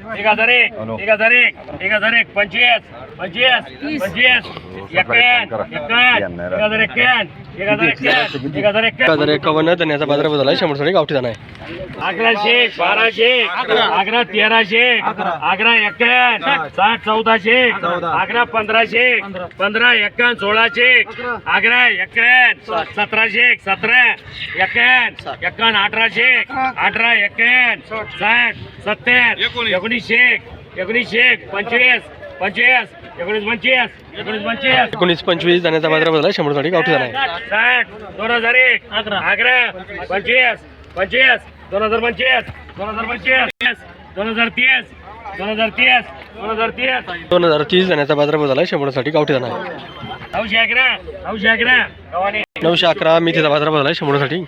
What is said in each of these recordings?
1001 1001 25 25 25 1051 धन्याचा बाजारभाव झाला 100 गावठी दाना आहे. 1100 1200 11 1300 11 51 60 1400 11 1500 15 51 1600 11 51 1700 17 51 51 1800 18 51 60 70 1900 1900 25 25 19 25 धन्याचा बाजारभाव झाला 100 गावठी दाना आहे. 60 2001 11 25 25 2025 2025 2030 2030 2030 2030 धन्याचा बाजारभाव झाला 100 गावठी दाना आहे. 911 गव्हाणे 911 मेथीचा बाजारभाव झाला 100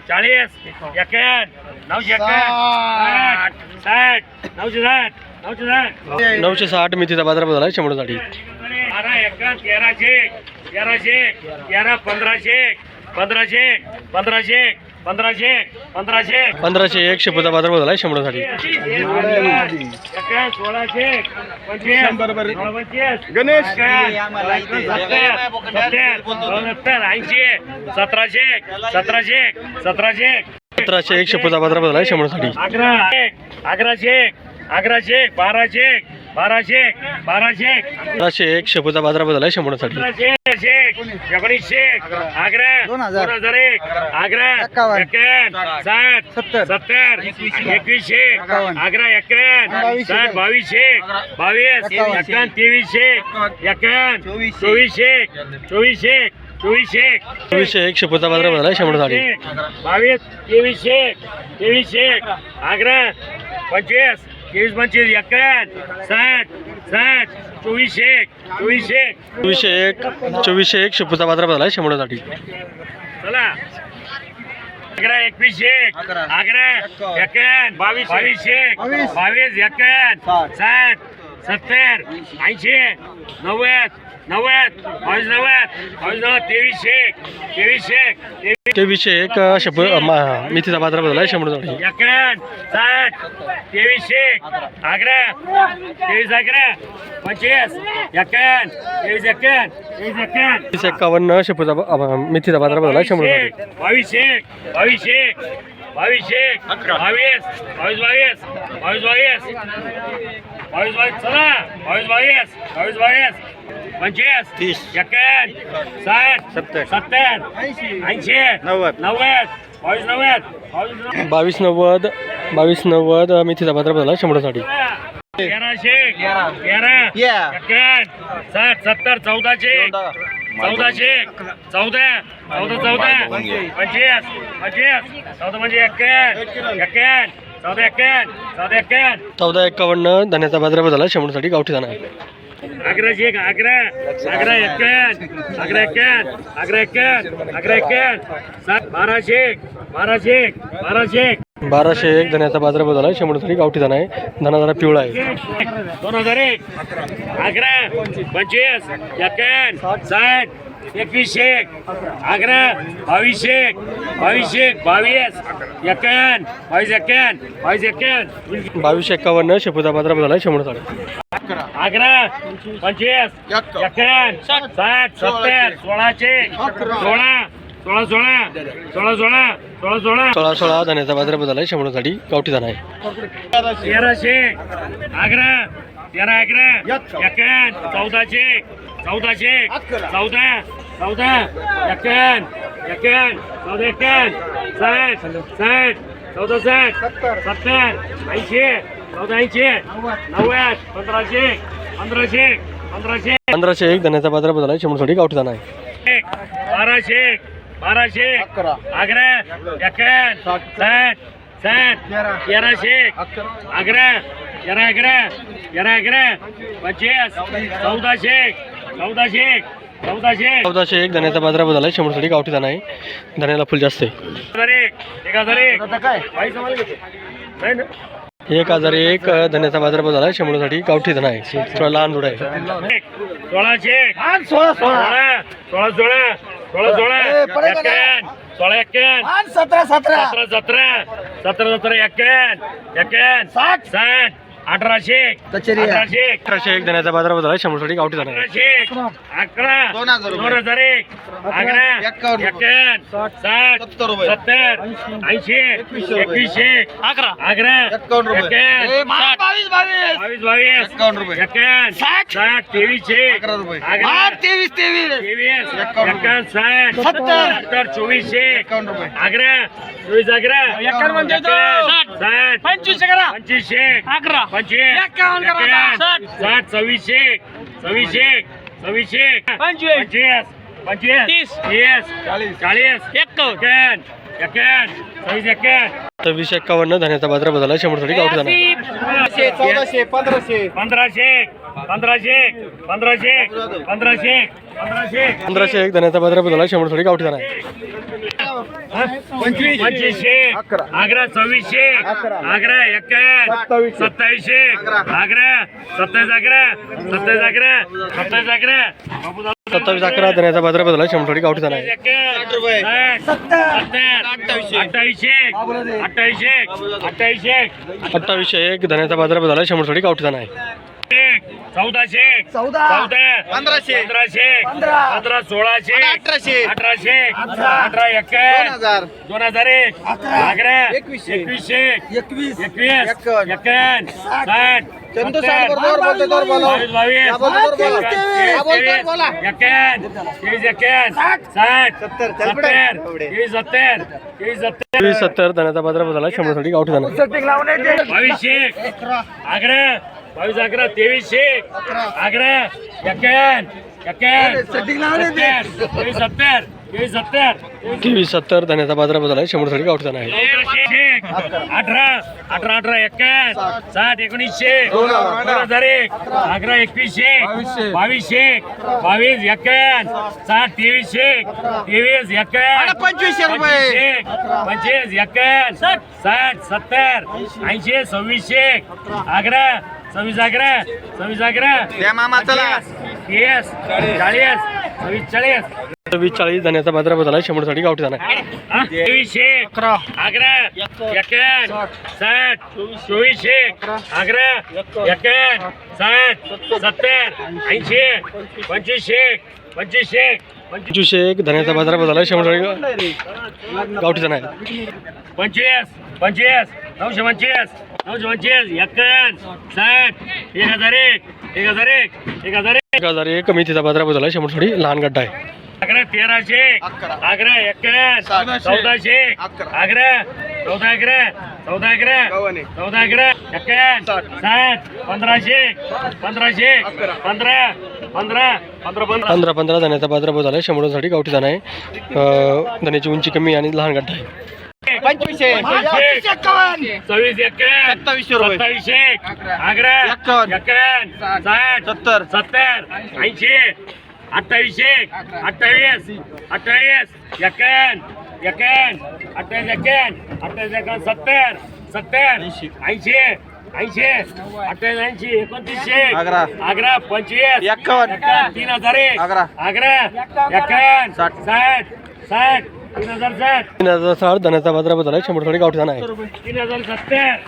40 41 911 60 960 960 मेथीचा बाजारभाव झाला 100 12 51 1300 1300 11 1500 1500 1500 1500 1500 1501 शेपूचा बाजारभाव झाला 100 गणेश 1701 शेपूचा बाजारभाव झाला 100 1100 1200 1101 शेपूचा बाजारभाव झाला 100 1900 11 2001 11 51 60 70 2100 11 51 60 2200 22 51 2300 51 2400 1 शेपूचा बाजारभाव झाला 100 22 2300 11 25 23 51 60 60 2400 1 शेपूचा बाजारभाव झाला 100 चला 11 21 11 51 22 22 51 60 70 80 90 90 2301 शेपू मेथीचा बाजारभाव झाला 100 51 60 2300 11 23 11 25 51 23 51 शेपूचा मेथीचा बाजारभाव झाला 100 22 22 22 चला 22 25 51 60 70 80 90 22 90 मेथीचा बाजारभाव झाला 100 1100 11 51 60 70 1400 1400 14 14 25 14 51 धन्याचा बाजारभाव झाला 100 गावठी दाना आहे. 11 1201 धन्याचा बाजारभाव झाला 100 गावठी दाना आहे. दाना जरा पिवळा आहे. 2001 11 25 51 60 2100 11 2200 22 51 2251 शेपूचा बाजारभाव झाला 100 11 25 51 60 70 16 धन्याचा बाजारभाव झाला 100 गावठी दाना आहे. 1300 11 13 11 1400 14 14 51 51 60 60 14 70 80 14 90 1501 धन्याचा बाजारभाव झाला 100 गावठी दाना आहे. 1200 11 51 60 60 1300 11 11 25 1401 धन्याचा बाजारभाव झाला 100 गावठी दाना आहे. धन्याला फुल जास्त आहे. 1001 धन्याचा बाजारभाव झाला 100 गावठी दाना आहे. थोडा लहान जोड आहे. 1600 16 16 16 16 16 16 16 एक्क्याण्णव 17 17 17 17 एक्क्याण्णव 60 1800 कचेरी आहे. 1800 1801 धन्याचा बाजारभाव झाला 100साठी गावठी जाणार आहे. 11 2001 11 एक्क्याण्णव 60 70 80 2100 11 एक्क्याण्णव 22 22 एक्क्याण्णव 60 2300 23 एक्क्याण्णव 60 70 2400 11 24 11 25 11 25 60 2600 2600 25 25 30 40 51 2651 धन्याचा बाजारभाव झाला 100साठी गावठी जाणार आहे. 1400 1500 1500 1500 1500 1501 धन्याचा बाजारभाव झाला 100साठी गावठी जाणार आहे. 2500 11 2600 11 21 2700 11 27 11 27 11 27 11 धन्याचा बाजारभाव झाला 100साठी गावठी जाणार आहे. 2801 धन्याचा बाजारभाव झाला 100साठी गावठी जाणार आहे. 1400 1500 15 1600 1800 18 21 2001 11 2100 21 60 चंदू साहेब बरोबर बोलते, जोर बोला. 70 धन्याचा बाजारभाव झाला 100साठी गावठी जाणार आहे. 2200 11 22 11 2300 11 तेवीस 70 धन्याचा बाजारभाव झाला 100साठी गावठी जाणार आहे. 18 18 18 21 60 1900 2001 11 2100 2200 22 21 60 2300 23 21 2500 रुपये. 25 21 60 70 80 2600 11 26 11 26 11 द्या मामा, चला. 30 40 40 40 धन्याचा बाजारभाव झाला 100साठी गावठी जाणार आहे. 2300 11 51 60 2400 11 51 60 70 80 2500 2501 धन्याचा बाजारभाव झाला 100साठी गावठी जाणार आहे. 25 925 51 60 1001 1001 मेथीचा बाजारभाव झाला 100साठी लहान गड्डा आहे. 1300 11 51 1400 11 14 11 14 11 60 1500 15 15 धन्याचा बाजारभाव झाला 100साठी गावठी जाणार आहे. धन्याची उंची कमी आणि लहान गड्डा आहे. 2500 26 2700 रुपये. 27 11 51 60 70 70 80 28 28 28 51 51 28 70 70 80 80 28 29 11 25 51 3000 11 51 60 60 3060 3060 धन्याचा बाजारभाव झाला 100साठी गावठी जाणार आहे. 3070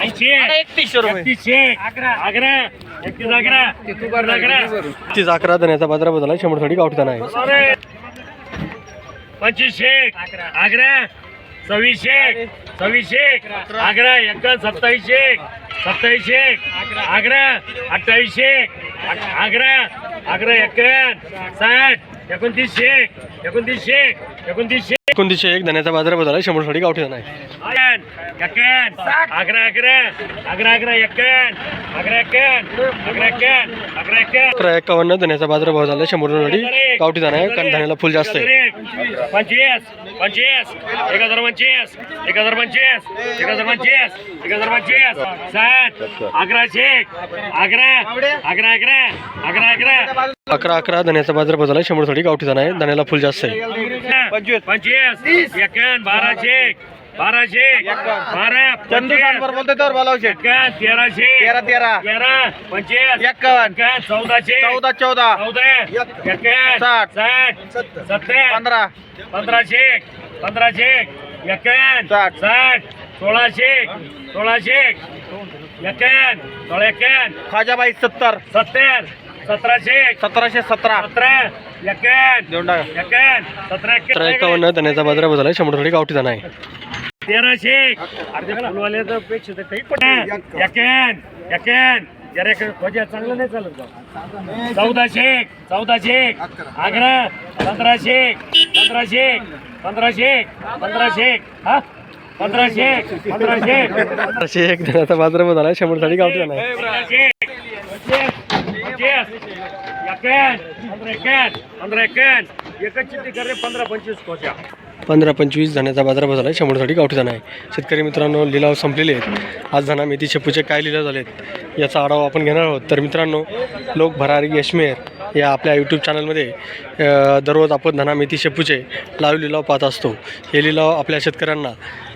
80 3100 रुपये. 30 11 धन्याचा बाजारभाव झाला 100साठी गावठी जाणार आहे. 2500 11 2600 11 27 27 11 28 11 11 60 29 2901 धन्याचा बाजारभाव झाला 100साठी गावठी जाणार आहे. 1151 धन्याचा बाजारभाव झाला 100साठी गावठी जाणार आहे कारण धन्याला फुल जास्त आहे. 25 1025 1025 1025 60 1100 11 धन्याचा बाजारभाव झाला 100साठी गावठी जाणार आहे धन्याला फुल जास्त आहे. 25 51 1200 1200 12 चंदू सांबर बोलतोय तर बोलाव शेट 1300 13 13 13 25 51 1400 14 14 14 60 70 15 1500 1500 51 60 60 1600 1600 51 51 खाजाबाई 70 70 1700 1717 17 51 देऊन टाका 51 17 51 धन्याचा बाजारभाव झाला 100 साठी गावठी दाणा आहे 1300 अर्धे फुलवाले तर पेक्षा तर काही पण एकेन एकेन जरा खोजा चांगलं नाही चालत बा 1400 आग्रा 1500 हा 1500 एक धन्याचा बाजारभाव झाला 100 साठी गावठी दाणा आहे 15-25 धन्याचा बाजारभाव झाला 100 साठी गावठी दाणा आहे. शेतकरी मित्रांनो, लिलाव संपलेले आहेत. आज धना मेथी शेपूचे काय लिलाव झालेत याचा आढावा आपण घेणार आहोत. तर मित्रांनो, लोक भरारी यशमेर या आपल्या यूट्यूब चॅनलमध्ये दररोज आपण धना मेथी शेपूचे लाईव्ह लिलाव पाहत असतो. हे लिलाव आपल्या शेतकऱ्यांना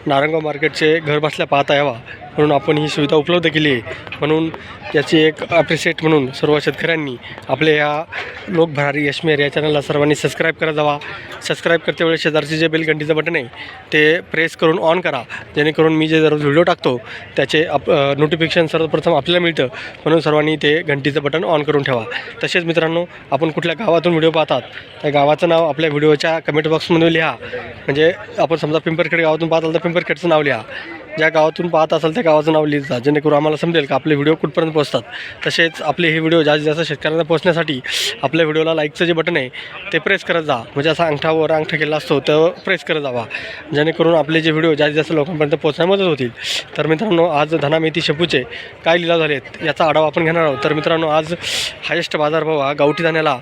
नारंगाव मार्केटचे घर बसल्या पाहता यावा म्हणून आपण ही सुविधा उपलब्ध केली आहे. म्हणून याची एक ॲप्रिशिएट म्हणून सर्व शेतकऱ्यांनी आपल्या या लोक भरारी यशमेर या चॅनलला सर्वांनी सबस्क्राईब करा जावा. सबस्क्राईब करते वेळेस शेजारचे जे बेल घंटीचं बटन आहे ते प्रेस करून ऑन करा, जेणेकरून मी जे दररोज व्हिडिओ टाकतो त्याचे नोटिफिकेशन सर्वप्रथम आपल्याला मिळतं. म्हणून सर्वांनी ते घंटीचं बटन ऑन करून ठेवा. तसेच मित्रांनो, आपण कुठल्या गावातून व्हिडिओ पाहतात त्या गावाचं नाव आपल्या व्हिडिओच्या कमेंट बॉक्समध्ये लिहा. म्हणजे आपण समजा पिंपरखेड गावातून पाहत असाल तर पिंपरखेडचं नाव लिहा. ज्या गावातून पाहत असाल त्या गावाचं नाव लिहित जा, जेणेकरून आम्हाला समजेल का आपले व्हिडिओ कुठपर्यंत पोहोचतात. तसेच आपले हे व्हिडिओ जास्तीत जास्त शेतकऱ्यांना पोहोचण्यासाठी आपल्या व्हिडिओला लाईकचं जे बटन आहे ते प्रेस करत जा. म्हणजे असा अंगठावर अंगठा केला असतो तर प्रेस करत जावा, जेणेकरून आपले जे व्हिडिओ जास्तीत जास्त लोकांपर्यंत पोहोचण्यास मदत होतील. तर मित्रांनो, आज धना मेथी शेपूचे काय लिलाव झालेत याचा आढावा आपण घेणार आहोत. तर मित्रांनो, आज हायेस्ट बाजारभाव हा गावठी धान्याला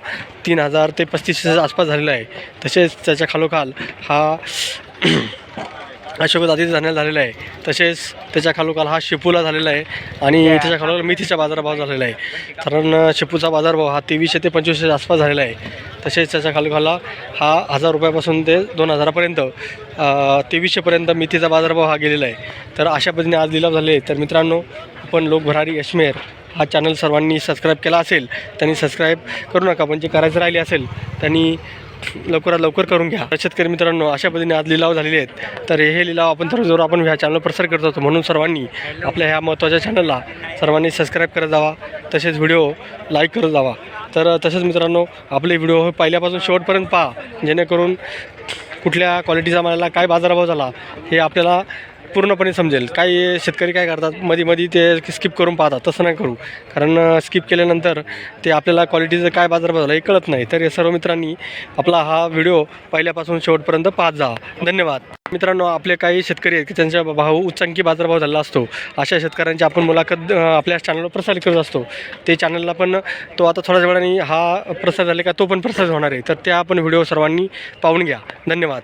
3000 ते 3500 आसपास झालेला आहे. तसेच त्याच्या खालोखाल हा अशोक जातीचा धान्याला झालेला आहे. तसेच त्याच्या खालोखाल हा शेपूला झालेला आहे आणि त्याच्या खालोखाल मेथीचा बाजारभाव झालेला आहे. कारण शेपूचा बाजारभाव हा 2300 ते 2500 आसपास झालेला आहे. तसेच त्याच्या खालोखाला हा 1000 रुपयापासून ते 2000पर्यंत 2300पर्यंत मेथीचा बाजारभाव हा गेलेला आहे. तर अशा पद्धतीने आज लिलाव झाले. तर मित्रांनो, आपण लोक भरारी यशमेर हा चॅनल सर्वांनी सबस्क्राईब केला असेल त्यांनी सबस्क्राईब करू नका, पण जे करायचं राहिले असेल त्यांनी लवकरात लवकर करून घ्या. शेतकरी मित्रांनो, अशा पद्धतीने आज लिलाव झालेले आहेत. तर हे लिलाव आपण दररोज आपण ह्या चॅनलवर प्रसार करत होतो. म्हणून सर्वांनी आपल्या ह्या महत्त्वाच्या चॅनलला सर्वांनी सबस्क्राईब करत जावा. तसेच व्हिडिओ लाईक करत जावा. तर तसेच मित्रांनो, आपले व्हिडिओ पहिल्यापासून शेवटपर्यंत पहा, जेणेकरून कुठल्या क्वालिटीचा मालाला काय बाजारभाव झाला हे आपल्याला पूर्णपणे समजेल. काही शेतकरी काय करतात, मध्ये ते स्किप करून पाहतात. तसं नाही करू, कारण स्किप केल्यानंतर ते आपल्याला क्वालिटीचं काय बाजारभाव झाला हे कळत नाही. तर या सर्व मित्रांनी आपला हा व्हिडिओ पहिल्यापासून शेवटपर्यंत पाहत जा. धन्यवाद. मित्रांनो, आपले काही शेतकरी आहेत की त्यांचा भाव उच्चांकी बाजारभाव झाला असतो. अशा शेतकऱ्यांची आपण मुलाखत आपल्या चॅनलवर प्रसारित करत असतो. ते चॅनलला पण तो आता थोड्याच वेळाने हा प्रसार झाले का तो पण प्रसारित होणार आहे. तर त्या आपण व्हिडिओ सर्वांनी पाहून घ्या. धन्यवाद.